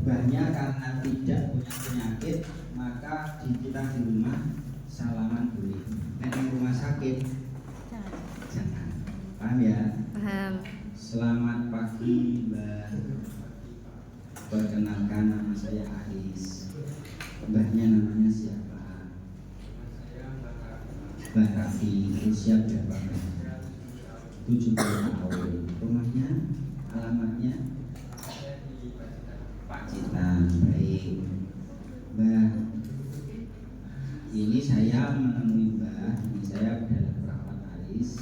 Mbahnya karena tidak punya penyakit, maka kita di rumah salaman boleh. Nek di rumah sakit jangan. Paham ya? Paham. Selamat pagi Mbak. Perkenalkan, nama saya Aris. Mbahnya namanya siapa? Mbak Raffi. Usia berapa Mbak? 70 tahun. Rumahnya, alamatnya? Pacitan. Baik Mbak, ini saya menemui Mbak. Ini saya adalah perawat Aris.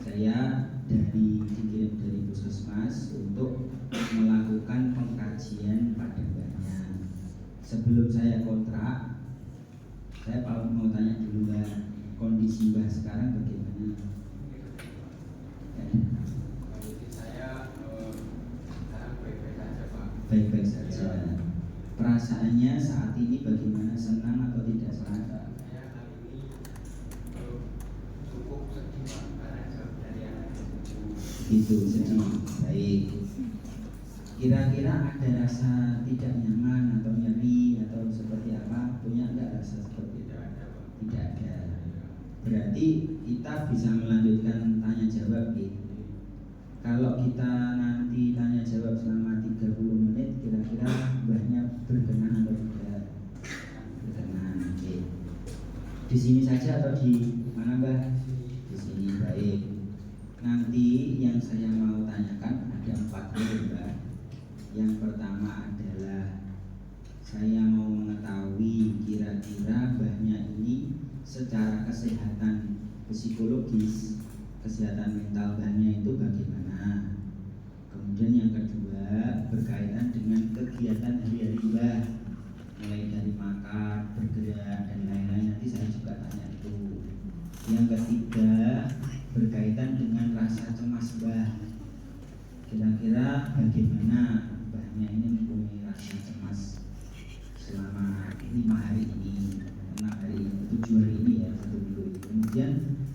Saya dikirim dari Puskesmas untuk melakukan pengkajian pada Mbaknya. Sebelum saya kontrak, saya mau tanya dulu Mbak, kondisi Mbak sekarang bagaimana? Kondisi saya sekarang baik-baik saja Pak. Baik-baik saja. Perasaannya saat ini bagaimana? Senang atau tidak senang? Saya kali ini cukup sedih Pak, karena jauh dari anak cucu. Itu sedih. Baik. Kira-kira ada rasa tidak nyaman atau nyeri atau seperti apa? Punya enggak rasa seperti itu? Tidak ada Pak. Tidak ada. Berarti kita bisa melanjutkan tanya jawab gitu. Kalau kita nanti tanya jawab selama 30 menit, kira-kira Mbahnya berkenan atau tidak? Berkenan. Oke. Di sini saja atau di mana Mbah? Di sini. Baik. Nanti yang saya mau tanyakan ada 4 hal Mbah. Yang pertama adalah saya mau mengetahui kira-kira Mbahnya ini secara kesehatan psikologis, kesehatan mental Mbahnya itu bagaimana. Kemudian yang kedua berkaitan dengan kegiatan hari-hari Mbah, mulai dari makan, bergerak dan lain-lain. Nanti saya juga tanya itu. Yang ketiga berkaitan dengan rasa cemas Mbah. Kira-kira bagaimana Mbahnya ini mempunyai rasa cemas selama 5 hari ini, 6 hari ini, 7 hari ini ya, 1 minggu ini. Kemudian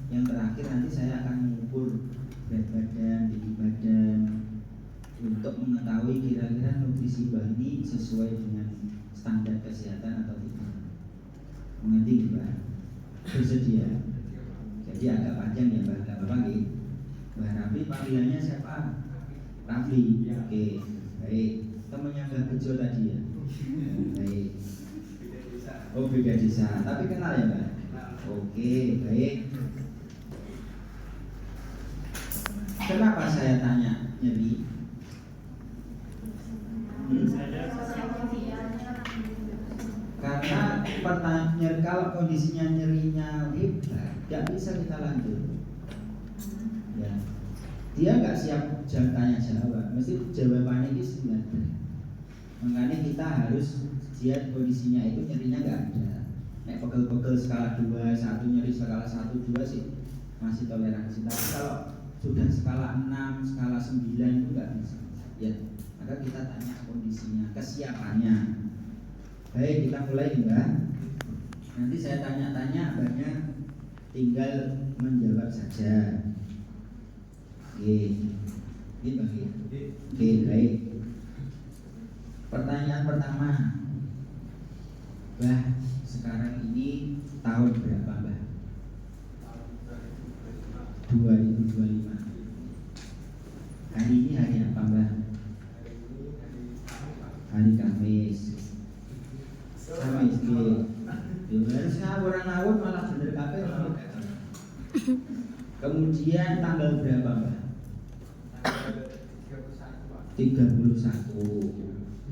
yang terakhir nanti saya akan mengukur berat badan, tinggi badan untuk mengetahui kira-kira nutrisi Mbah ini sesuai dengan standar kesehatan atau tidak. Mengerti Mbak? Bersedia? Jadi agak panjang ya Mbak, nggak apa-apa nggih. Mbah Raffi panggilannya siapa? Raffi. Oke, baik. Temannya Mbah Bejo tadi ya. Baik. Oh beda desa, tapi kenal ya Mbak? Oke, baik. Kenapa saya tanya nyeri? Karena pertanyaan kalau kondisinya nyerinya hebat, nggak bisa kita lanjut. Ya, dia nggak siap tanya jawab, mesti jawabannya ini sebenarnya. Makanya kita harus lihat kondisinya itu nyerinya nggak ada. Nek pegel-pegel skala 2, 1 nyeri skala 1, 2 sih masih toleransi. Tapi kalau sudah skala 6, skala 9 itu nggak bisa. Ya, maka kita tanya kondisinya, kesiapannya. Baik, kita mulai Mbak. Nanti saya tanya-tanya, Mbaknya tinggal menjawab saja. Oke, ini Mbak. Oke, baik. Pertanyaan pertama, Mbak, sekarang ini tahun berapa Mbak? Tahun 2025. Hari ini hari apa Mbak? hari ini hari Kamis Pak. Hari Kamis. Sama istri. Ya harusnya orang ngawur malah bener kabeh. Kemudian tanggal berapa Mbak? Tanggal 31 Pak.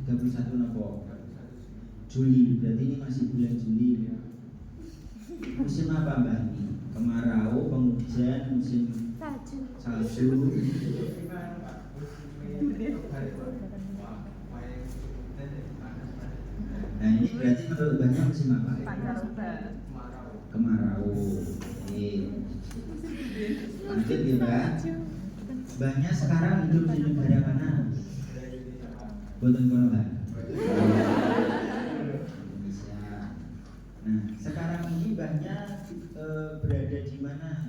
31 nopo? 31 Juli. Berarti ini masih bulan Juli ya. Musim apa Mbak ini? Kemarau, penghujan, musim salju. Nah ini berarti menurut Mbaknya musim apa? Kemarau. Oke. Lanjut ya Mbak. Mbaknya sekarang hidup di negara mana? Boten kono Mbak. Indonesia. Nah sekarang ini Mbaknya berada di mana?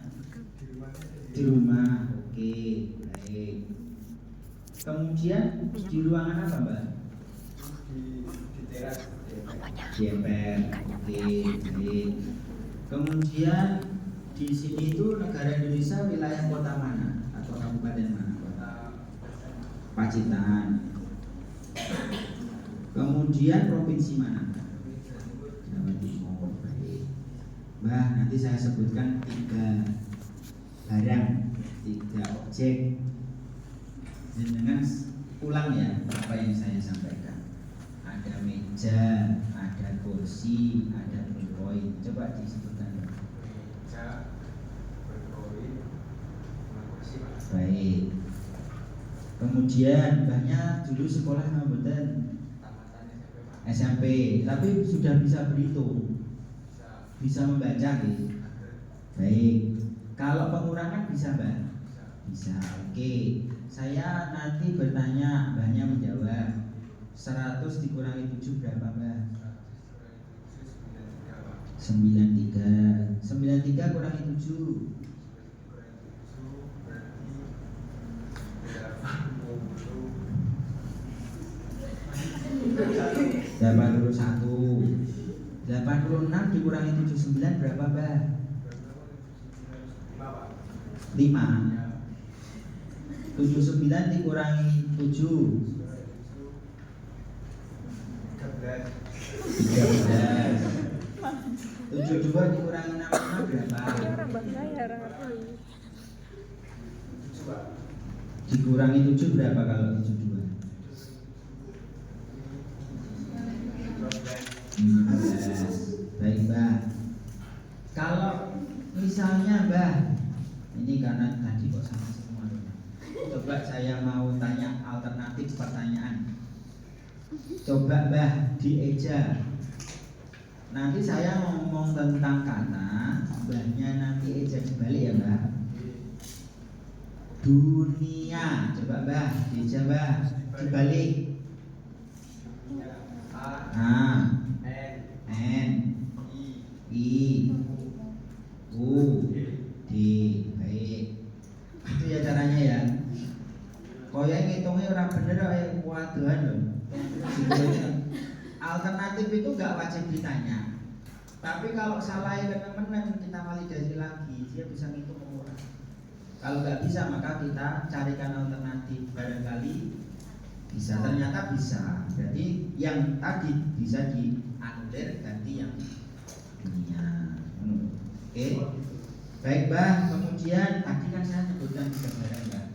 Di rumah. Oke, baik. Kemudian di ruangan apa Mbak? di teras DPR. Oke, baik. Kemudian di sini itu negara Indonesia wilayah kota mana atau kabupaten mana? kota Pacitan. Kemudian provinsi mana? Jawa Timur. Baik. Mbah, nanti saya sebutkan 3 barang, 3 objek. Dengan ulang ya apa yang saya sampaikan. Ada meja, ada kursi, ada poin. Coba disebutkan. meja berkoin kursi Pak. Baik. Kemudian banyak dulu sekolah Kabupaten Tamatan SMP Pak. SMP, tapi sudah bisa berhitung, Bisa bisa membaca gitu. ada Baik. Kalau pengurangan bisa Mbak? bisa Bisa. Oke. Saya nanti bertanya, Mbahnya menjawab. 100 dikurangi 7 berapa Mbak? 93. 93 kurangi 7. 81. 86 dikurangi 79 berapa Mbak? 5. 79 dikurangi 7 13. 72 dikurangi 65 berapa? Dikurangi 7 berapa kalau 72? 15. Baik Mbak. Kalau misalnya Mbak, ini karena tadi kok sama semua. Coba saya mau tanya alternatif pertanyaan. Coba Mbah dieja. Nanti saya ngomong tentang kata, Mbahnya nanti eja dibalik ya Mbah. Dunia. Coba Mbah dieja Mbah dibalik. A N I U D. Baik. Itu ya caranya ya. Koyo ngitungnya orang bener kok waduhan loh. Alternatif itu nggak wajib ditanya. Tapi kalau salah teman-teman kita validasi lagi, dia bisa ngitung umur. Kalau nggak bisa maka kita carikan alternatif. Barangkali bisa, ternyata bisa. Berarti yang tadi bisa dianulir, ganti yang dunia. Oke. Baik Mbah. Kemudian tadi kan saya sebutkan 3 barang Mbah.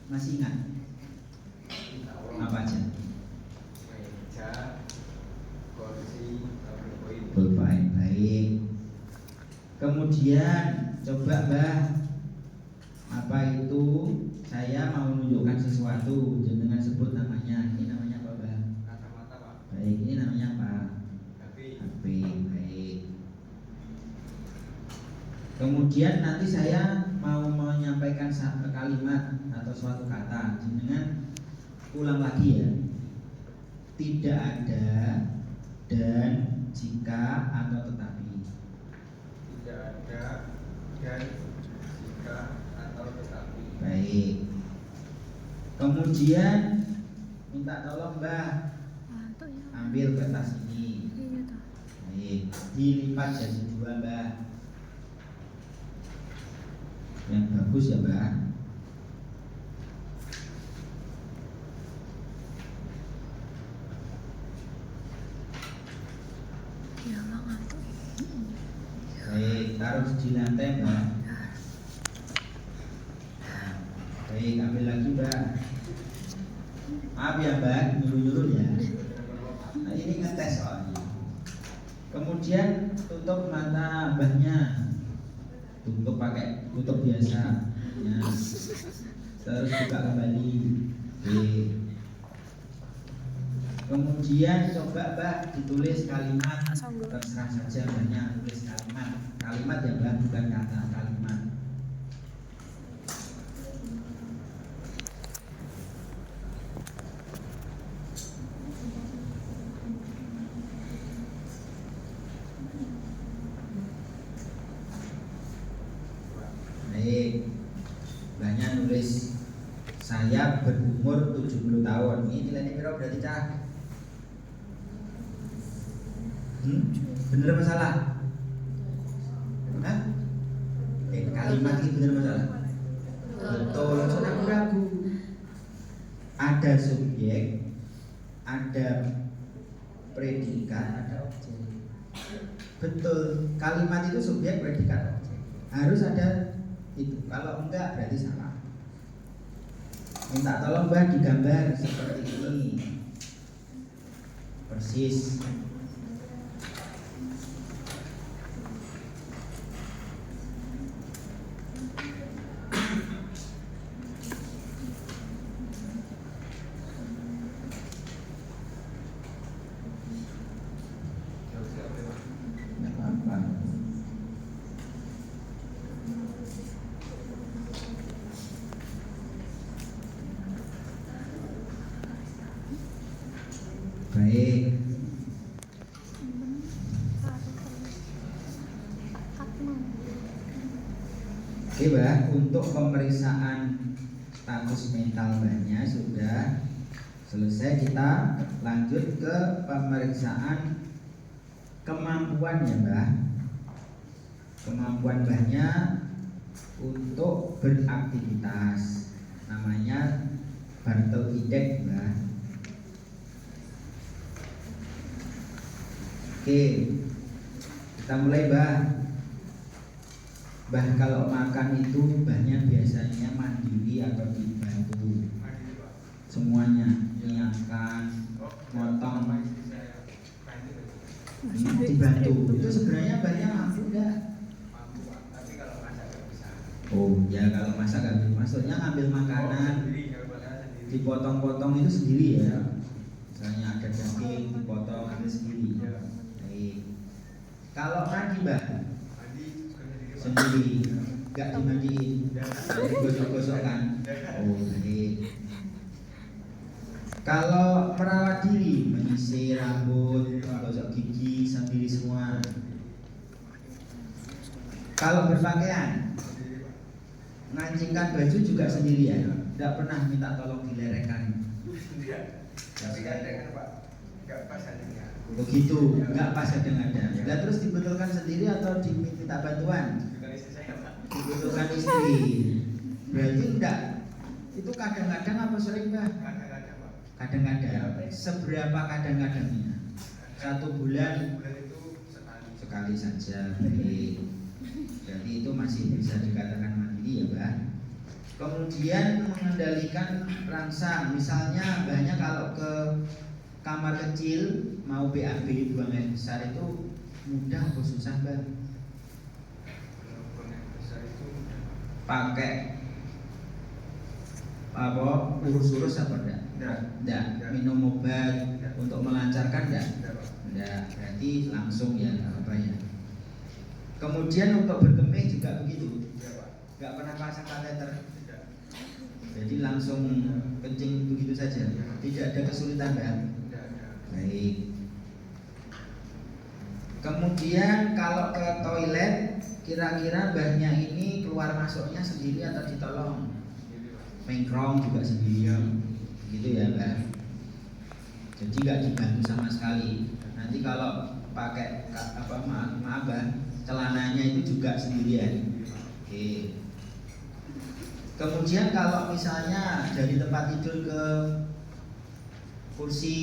Masih ingat? Apa aja? meja kursi berkoin Berbaik. Baik. Kemudian coba Mbah, apa itu? Saya mau menunjukkan sesuatu, jenengan sebut namanya. Ini namanya apa Mbah? kacamata Pak. Baik, ini namanya apa? HP HP. Baik. Kemudian nanti saya mau menyampaikan satu kalimat atau suatu kata, jenengan ulang lagi ya. Tidak ada, dan, jika, atau tetapi. tidak ada dan jika atau tetapi. Baik. Kemudian minta tolong Mbah ambil kertas ini. Baik, dilipat jadi 2 Mbah. Yang bagus ya Mbah. Baik, taruh di lantai Mbak. Baik, ambil lagi Mbak. Maaf ya Mbak, nyuruh-nyuruh ya. Nah, ini ngetes soalnya. Kemudian tutup mata Mbahnya. Tutup pakai tutup biasa ya. Terus buka kembali. Baik. Kemudian coba Mbak ditulis kalimat, terserah saja banyak tulis kalimat ya Mbak, bukan kata, kalimat. Baik, banyak nulis saya berumur 70 tahun. Ini nilainya berapa berarti Cak? Bener apa salah? Hah? Kalimat ini bener apa salah? Betul, langsung ragu-ragu. Ada subjek, ada predikat, ada objek. Betul, kalimat itu subjek, predikat, objek. Harus ada itu. Kalau enggak berarti salah. Minta tolong Mbak digambar seperti ini. Persis. Enggak apa-apa. Baik. Oke Mbak, untuk pemeriksaan status mental Mbaknya sudah selesai. Kita lanjut ke pemeriksaan kemampuan ya Mbak. Kemampuan Mbaknya untuk beraktivitas, namanya Bartel Index Mbak. Oke, kita mulai Mbak. Mbah kalau makan itu Mbahnya biasanya mandiri atau dibantu? Semuanya, menyiapkan, motong, dibantu. Itu sebenarnya Mbahnya mampu enggak? Mampu Pak, tapi kalau masak nggak bisa. Oh ya, kalau masak nggak bisa. Maksudnya ngambil makanan, dipotong-potong itu sendiri ya. Misalnya ada daging dipotong ambil sendiri. Baik. Kalau mandi Mbah sendiri, nggak dimandiin, gosok-gosokkan. Oh baik. Kalau merawat diri, menyisir rambut, gosok gigi sendiri semua. Kalau berpakaian, ngancingkan baju juga sendiri ya. Tidak pernah minta tolong dilerengkan. Tapi kadang Pak, nggak pas adanya. Begitu, nggak pas kadang-kadang. Dan terus dibetulkan sendiri atau diminta bantuan? Bukan istri saya Pak. Dibetulkan istri. Berarti enggak. Itu kadang-kadang apa sering Mbak? Kadang-kadang Pak. Kadang-kadang. Seberapa kadang-kadangnya? 1 bulan Bulan itu sekali. sekali saja. Baik. Jadi itu masih bisa dikatakan mandiri ya Mbak. Kemudian mengendalikan rangsang. Misalnya Mbaknya kalau ke kamar kecil mau BAB buang air besar itu mudah atau susah Mbak? Kalau buang air besar itu Pakai apa urus-urus apa enggak? Enggak. Minum obat untuk melancarkan enggak? Enggak. Berarti langsung ya apa ya? Kemudian untuk berkemih juga begitu. Enggak pernah pasang kateter. Jadi langsung kencing begitu saja. Tidak ada kesulitan Mbak. Baik. Kemudian kalau ke toilet, kira-kira Mbahnya ini keluar masuknya sendiri atau ditolong? Mengkrong juga sendiri, gitu ya Mbak. Jadi nggak dibantu sama sekali. Nanti kalau pakai apa maaf Mbak, celananya itu juga sendirian. Oke. Kemudian kalau misalnya dari tempat tidur ke kursi,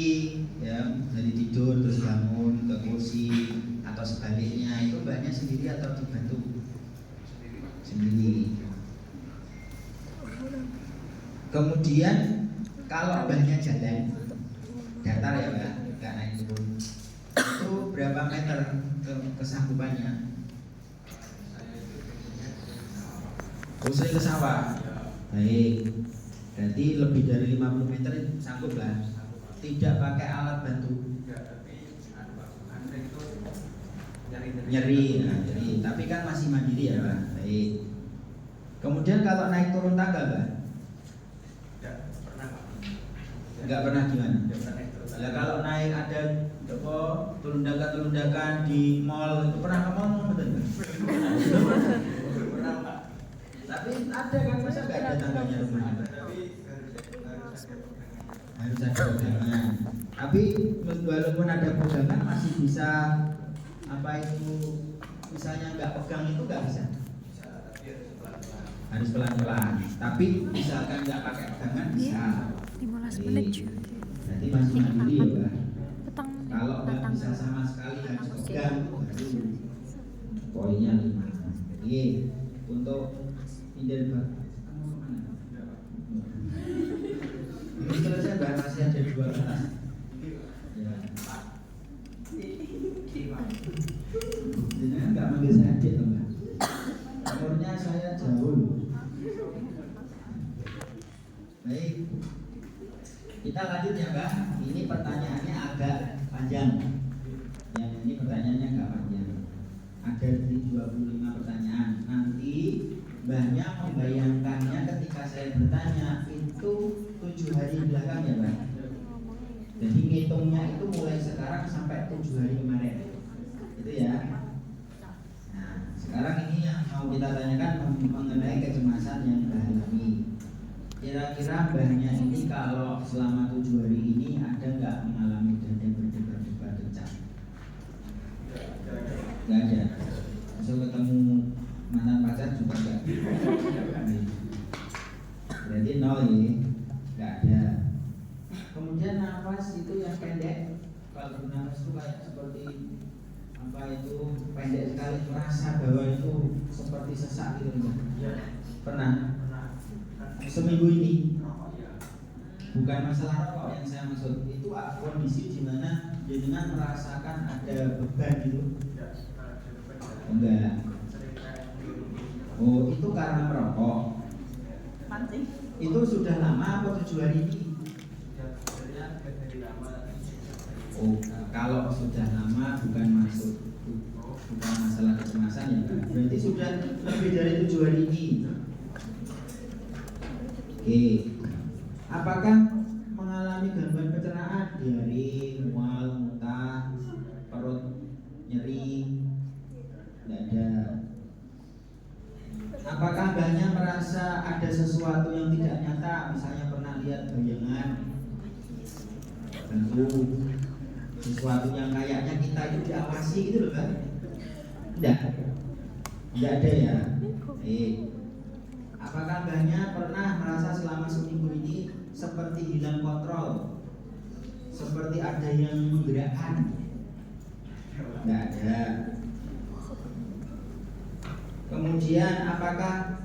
ya dari tidur terus bangun ke kursi atau sebaliknya, itu Mbaknya sendiri atau dibantu? Sendiri. Kemudian kalau Mbaknya jalan datar ya Mbak, nggak naik turun, itu berapa meter kesanggupannya? Sering ke sawah. Baik. Berarti lebih dari 50 meter sanggup lah. Tidak pakai alat bantu. Nyeri, nah, nyeri. Tapi kan masih mandiri ya Pak. Baik. Kemudian kalau naik turun tangga Pak? Enggak pernah gimana? Ya kalau naik ada apa tulundakan di mall itu pernah ke mall betul nggak? Tapi ada kan, masa nggak ada tangganya rumahnya? Harus ada pegangan. Tapi walaupun ada pegangan masih bisa apa itu, misalnya nggak pegang itu nggak bisa. Harus pelan-pelan. Tapi misalkan nggak pakai pegangan bisa. 15 menit juga. Berarti masih mandiri ya, Mbak. Petang. Kalau nggak bisa sama sekali harus pegang, baru poinnya 5. Jadi untuk indel kamu kemana? Ini selesai Mbak, masih ada 2 kelas. Ya. Jangan nggak manggil saya adik loh Mbak. Umurnya saya jauh. Baik, kita lanjut ya Mbak. Ini pertanyaannya agak panjang. Yang ini pertanyaannya agak panjang. Ada 25 pertanyaan. Nanti Mbahnya membayangkannya ketika saya bertanya itu 7 hari belakang ya Mbak. Jadi ngitungnya itu mulai sekarang sampai 7 hari kemarin. Itu ya. Nah, sekarang ini yang mau kita tanyakan mengenai kecemasan yang Mbah alami. Kira-kira Mbahnya ini kalau selama 7 hari ini ada nggak mengalami dada berdebar-debar kencang? Nggak ada. Besok ketemu mantan pacar juga nggak. Berarti 0 ya, nggak ada. Kemudian nafas itu yang pendek. Kalau bernafas itu kayak seperti apa itu pendek sekali, merasa bahwa itu seperti sesak gitu Mbak. Pernah? Seminggu ini bukan masalah rokok yang saya maksud, itu kondisi di mana jenengan merasakan ada beban gitu. Enggak. Oh, itu karena merokok. Itu sudah lama apa 7 hari ini? Oh, kalau sudah lama bukan masalah kecemasan ya Pak. Berarti sudah lebih dari 7 hari ini. Oke. Apakah mengalami gangguan pencernaan, diare, mual, muntah, perut nyeri? Tidak ada. Apakah Mbahnya merasa ada sesuatu yang tidak nyata, misalnya pernah lihat bayangan, bentuk sesuatu yang kayaknya kita itu diawasi gitu loh Mbak? Tidak ada ya. Apakah Mbahnya pernah merasa selama seminggu ini seperti hilang kontrol, seperti ada yang menggerakkan? Tidak ada. Kemudian apakah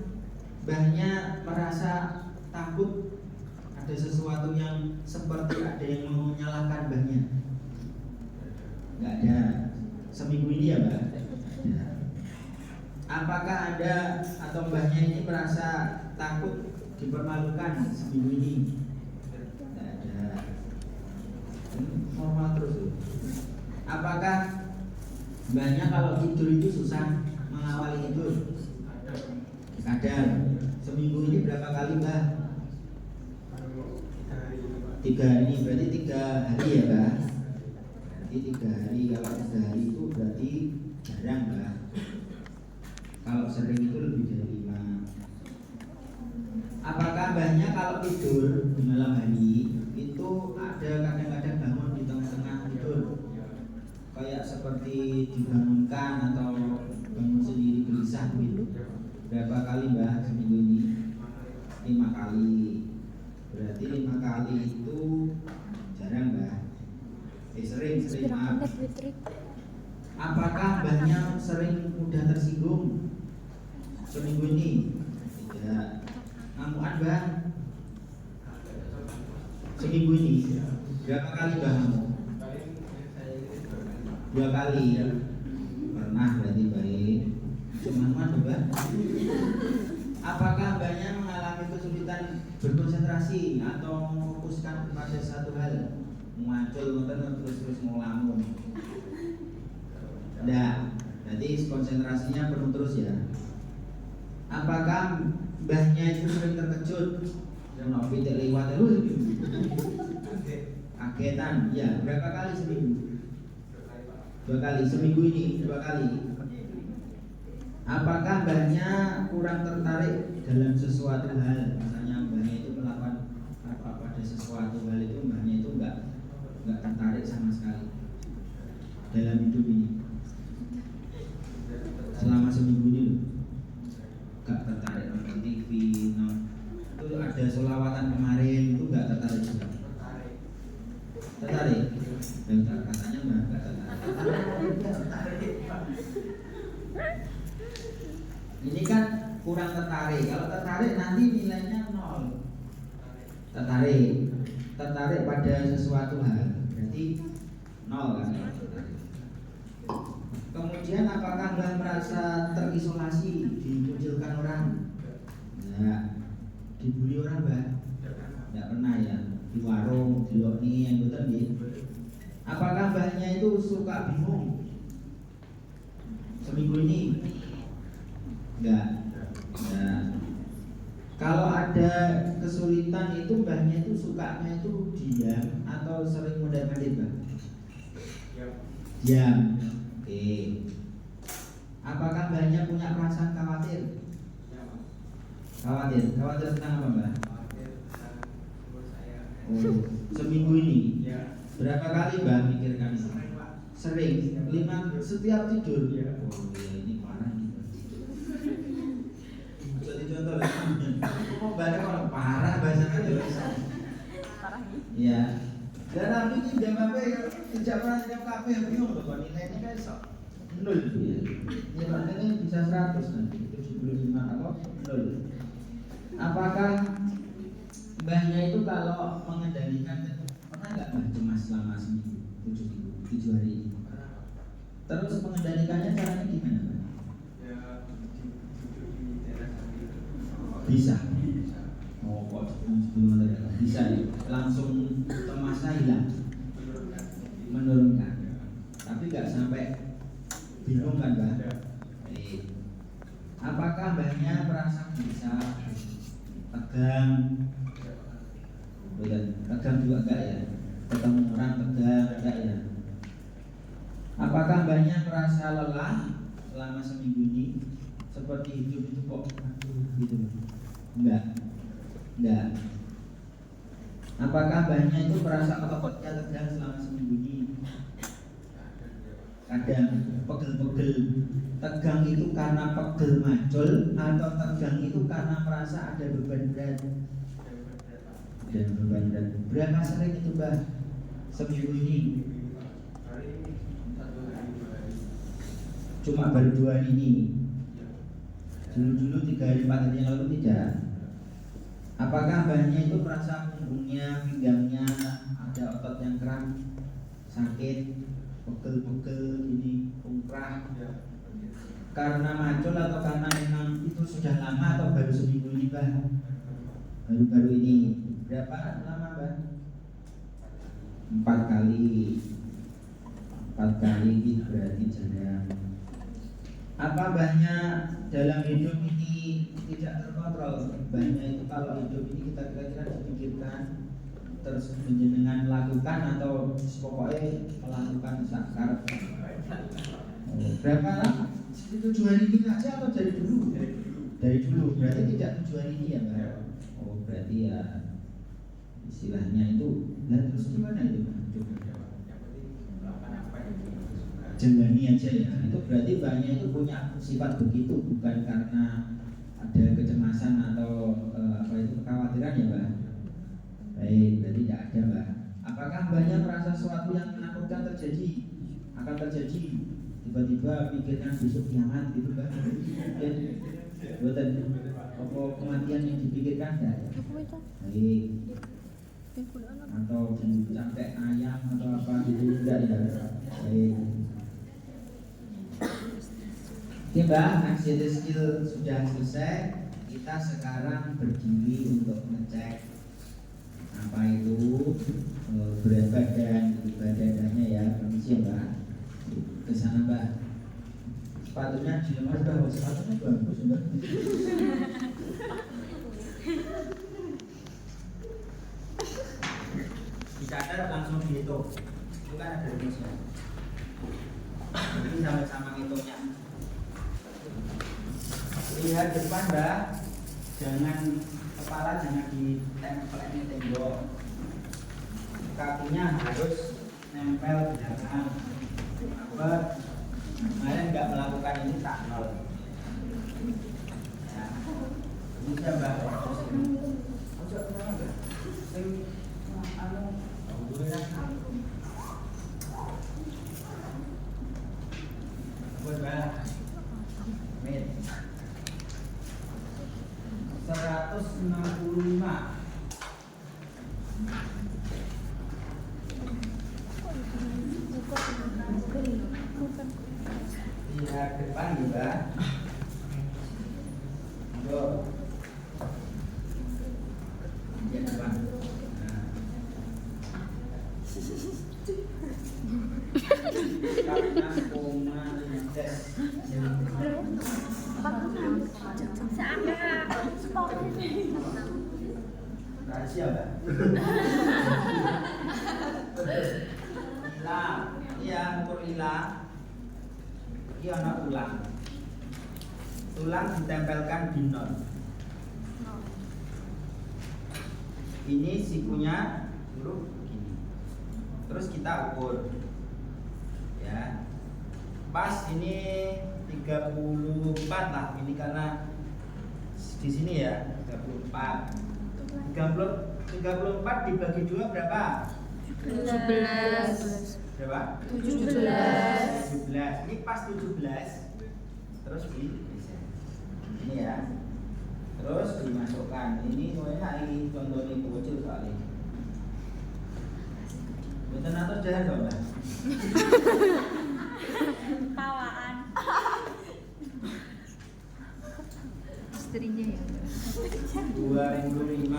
Mbahnya merasa takut ada sesuatu yang seperti ada yang mau menyalahkan Mbahnya? Nggak ada. Seminggu ini ya Mbak? Apakah ada atau Mbahnya ini merasa takut dipermalukan seminggu ini? Nggak ada. Normal terus. Apakah Mbahnya kalau tidur itu susah mengawali tidur? Kadang. Seminggu ini berapa kali Mbah? 3 hari. Berarti 3 hari ya Mbah? Berarti 3 hari. Kalau 3 hari itu berarti jarang Mbah. Kalau sering itu lebih dari 5. Apakah Mbahnya kalau tidur di malam hari itu ada kadang-kadang bangun di tengah-tengah tidur, kayak seperti dibangunkan atau bangun sendiri gelisah gitu? Berapa kali Mbah seminggu ini? 5 kali. Berarti 5 kali itu jarang Mbah. Sering maaf. Apakah Mbahnya sering mudah tersinggung seminggu ini? Tidak. Ngamuan Mbah seminggu ini berapa kali Mbah ngamuk? 2 kali. Pernah berarti baik. Cuman Mbah. Apakah Mbahnya mengalami kesulitan berkonsentrasi atau memfokuskan pada satu hal? Muncul terus ngelamun? Tidak. Berarti konsentrasinya penuh terus ya. Apakah Mbahnya itu sering terkejut? Yang tidak lewat kagetan? Ya, berapa kali seminggu? 2 kali. Seminggu ini 2 kali. Apakah Mbahnya kurang tertarik dalam sesuatu hal? Misalnya Mbahnya itu melakukan pada sesuatu hal itu Mbahnya itu enggak tertarik sama sekali dalam hidup ini? Selama seminggu ini loh, gak tertarik nonton TV, itu ada sholawatan kemarin itu gak tertarik juga. Tertarik? Dan katanya mah gak tertarik. Ini kan kurang tertarik. Kalau tertarik nanti nilainya 0. Tertarik pada sesuatu hal berarti 0 kan? Kemudian apakah Mbah merasa terisolasi, dikucilkan orang? Enggak. Dibully orang Mbah? Enggak pernah ya. Di warung, di lokni yang betul gitu. Apakah Mbahnya itu suka bingung? Seminggu ini? Enggak. Nah, kalau ada kesulitan itu Mbahnya itu sukanya itu diam atau sering mondar-mandir Mbah? Diam. Oke. Apakah Mbahnya punya perasaan khawatir? Khawatir tentang apa Mbah? Oh, seminggu ini. Berapa kali Mbah mikirkan itu? Sering. Setiap tidur. Oh iya ini parah nih. Jadi contoh lah. Kok Mbahnya kalau parah bahasa Indonesia? Parah nih. Iya. Dan Nabi ini jawabnya tidak pernah jawab kafe bingung loh, nilainya kan sok 0 ya. Nilainya bisa 100 nanti 75 apa 0. Apakah Mbahnya itu kalau mengendalikan pernah nggak Mbah cemas selama seminggu 7 hari ini? Terus mengendalikannya caranya gimana Mbah? Bisa. Oh kok sebelum ada bisa ya langsung cemasnya hilang, menurunkan, tapi nggak sampai bingung kan Mbah? Apakah Mbahnya merasa bisa tegang? Tegang juga enggak ya? Ketemu orang tegang enggak ya? Apakah Mbahnya merasa lelah selama seminggu ini? Seperti hidup itu kok gitu? Enggak. Apakah Mbahnya itu merasa ototnya tegang selama seminggu ini? Kadang pegel-pegel. Tegang itu karena pegel macul atau tegang itu karena merasa ada beban berat? Dan beban berat. Berapa sering itu Mbah seminggu ini? Cuma baru 2 hari ini. Dulu 3 hari 4 hari yang lalu tidak. Apakah Mbahnya itu merasa punggungnya, pinggangnya ada otot yang kram, sakit, pegel-pegel ini, ungkrah? Karena macul atau karena memang itu sudah lama atau baru seminggu ini Mbah? Baru-baru ini. Berapa lama Mbah? 4 kali. 4 kali itu berarti jarang. Apa Mbahnya dalam hidup ini tidak terkontrol? Mbahnya itu kalau hidup ini kita kira-kira dipikirkan terus menjenengan lakukan atau pokoknya melakukan sakar. Berapa lama? Itu 7 hari ini aja atau dari dulu? Dari dulu. Berarti tidak 7 hari ini ya Mbak? Oh berarti ya istilahnya itu. Nah terus gimana itu Mbak? Jalani aja ya. Itu berarti Mbahnya itu punya sifat begitu, bukan karena ada kecemasan atau apa itu kekhawatiran ya Mbak? Baik, berarti tidak ada Mbak. Apakah Mbahnya merasa sesuatu yang menakutkan akan terjadi? Tiba-tiba pikirkan besok kiamat gitu Mbak? Betul. Apa kematian yang dipikirkan enggak? Baik. Atau sampai ayam atau apa gitu enggak ya? Baik. Oke Mbak, anxiety skill sudah selesai. Kita sekarang berdiri untuk ngecek apa itu berat badan, ibadahnya ya. Permisi Mbak. Ke sana Mbak. Sepatunya dilemas Mbak, sepatunya bagus Mbak. Dicatat langsung dihitung. Itu kan ada rumusnya. Jadi sama-sama hitungnya. Lihat depan Mbak, kepala jangan ditempel tembok, kakinya harus nempel bilangan apa kemarin nggak melakukan ini tak nol ya ini siapa Min 165 lihat depan juga go lihat depan karena koma tes rahasia enggak? Hilang, iya ukur hilang. Iya anak tulang. Tulang ditempelkan di nol. Ini sikunya huruf begini. Terus kita ukur. Ya. Pas ini 34 lah. Ini karena di sini ya 34. 34 dibagi 2 berapa? 17. Berapa? 17. Ini pas 17. Terus ini ya. Terus dimasukkan. Ini enak ini contohnya bocil kali. Betul atau jalan dong, Mbak? Tawaan. Istrinya ya. 25.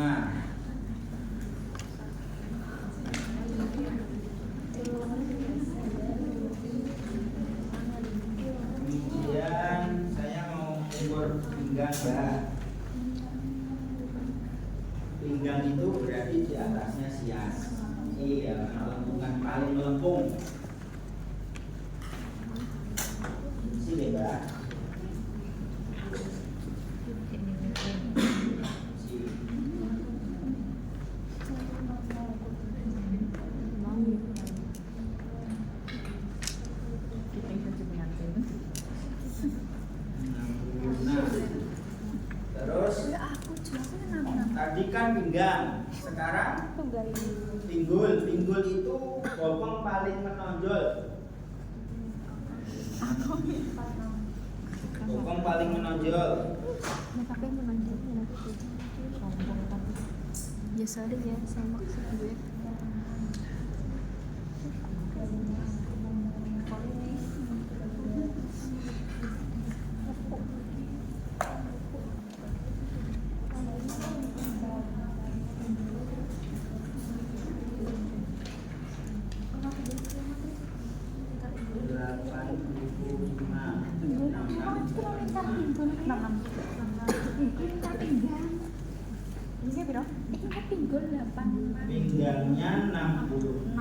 Kemudian saya mau ukur pinggang, Mbak. Pinggang itu berarti di atasnya sias. Iya, melengkungkan paling melengkung. Sini, Mbak. Terus tadi kan pinggang, sekarang pinggul. Pinggul itu bokong paling menonjol. Bokong paling menonjol. Biasa aja ya sama maksud gue. Pinggangnya 60.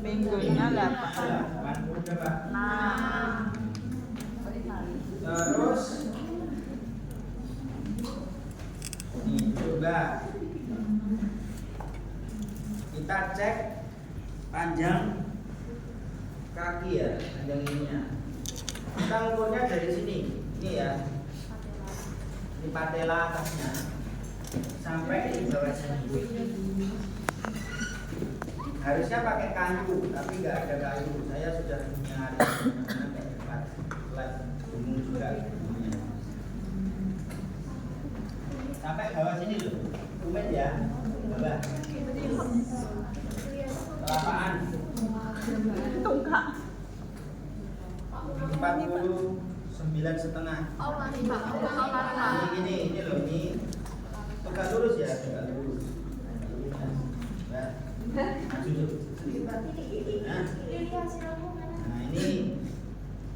Pinggulnya 80 berapa? Terus nih coba kita cek panjang kaki ya, panjang ininya. Kita ukurnya dari sini, ini ya. Ini patela atasnya sampai di bawah sini. Harusnya pakai kayu, tapi nggak ada kayu. Saya sudah nyari tempat les umum juga. Sampai bawah sini loh, tumit ya, bawah. Kelapaan. 49,5. Ini loh, ini tegak lurus ya, tegak lurus. Nah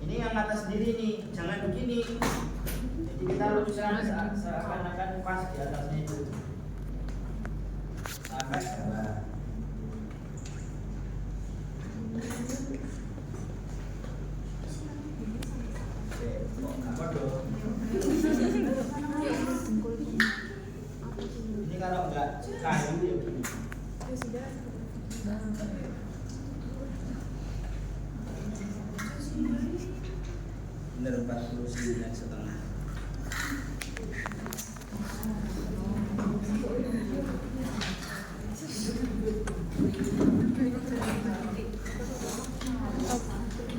ini yang atas sendiri nih, jangan begini. Jadi kita luruskan seakan-akan pas di atasnya itu. Sampai bawah. Ini kalau enggak kayu ya begini. 39,5.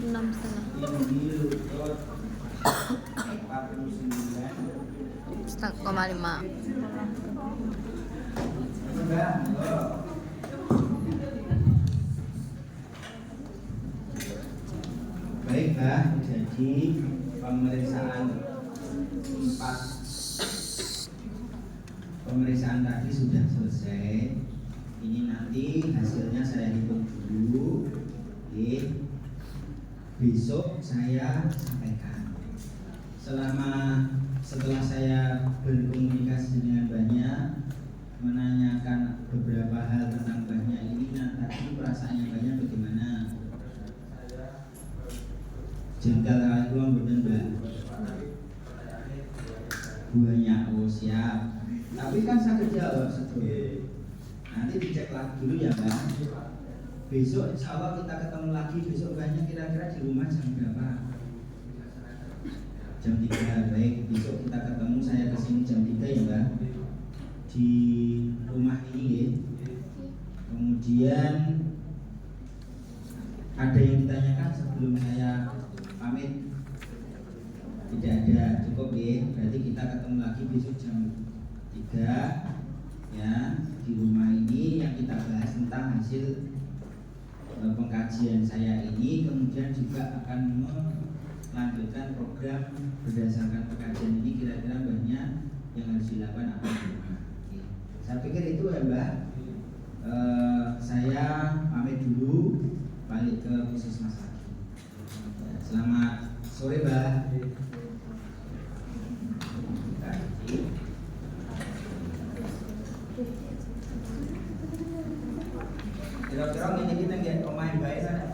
Enam setengah. Ini lutut 49. 1,5. Enggak, Baiklah, jadi pemeriksaan tadi sudah selesai. Ini nanti hasilnya saya hitung dulu. Oke. Besok saya sampaikan. Setelah saya berkomunikasi dengan banyak, menanyakan beberapa hal tentang banyak ini, nanti perasaannya banyak bagaimana? Jengkel kali uang bener mbak. Banyak, oh siap. Tapi kan saya jawab sebelum. Nanti dicek lagi dulu ya mbak. Besok insya Allah kita ketemu lagi. Besok banyak kira-kira di rumah jam berapa? Jam 3. Baik, besok kita ketemu. Saya kesini jam 3 ya mbak. Di rumah ini ya. Kemudian ada yang ditanyakan sebelum saya pamit? Tidak ada, cukup ya. Berarti kita ketemu lagi besok jam 3 ya, di rumah ini yang kita bahas tentang hasil pengkajian saya ini. Kemudian juga akan melanjutkan program berdasarkan pengkajian ini, kira-kira banyak yang harus dilakukan apa di rumah. Oke. Saya pikir itu ya mbak. Saya pamit dulu, balik ke puskesmas lagi. Selamat sore mbak. Kira-kira ini kita nggak pemain baik kan?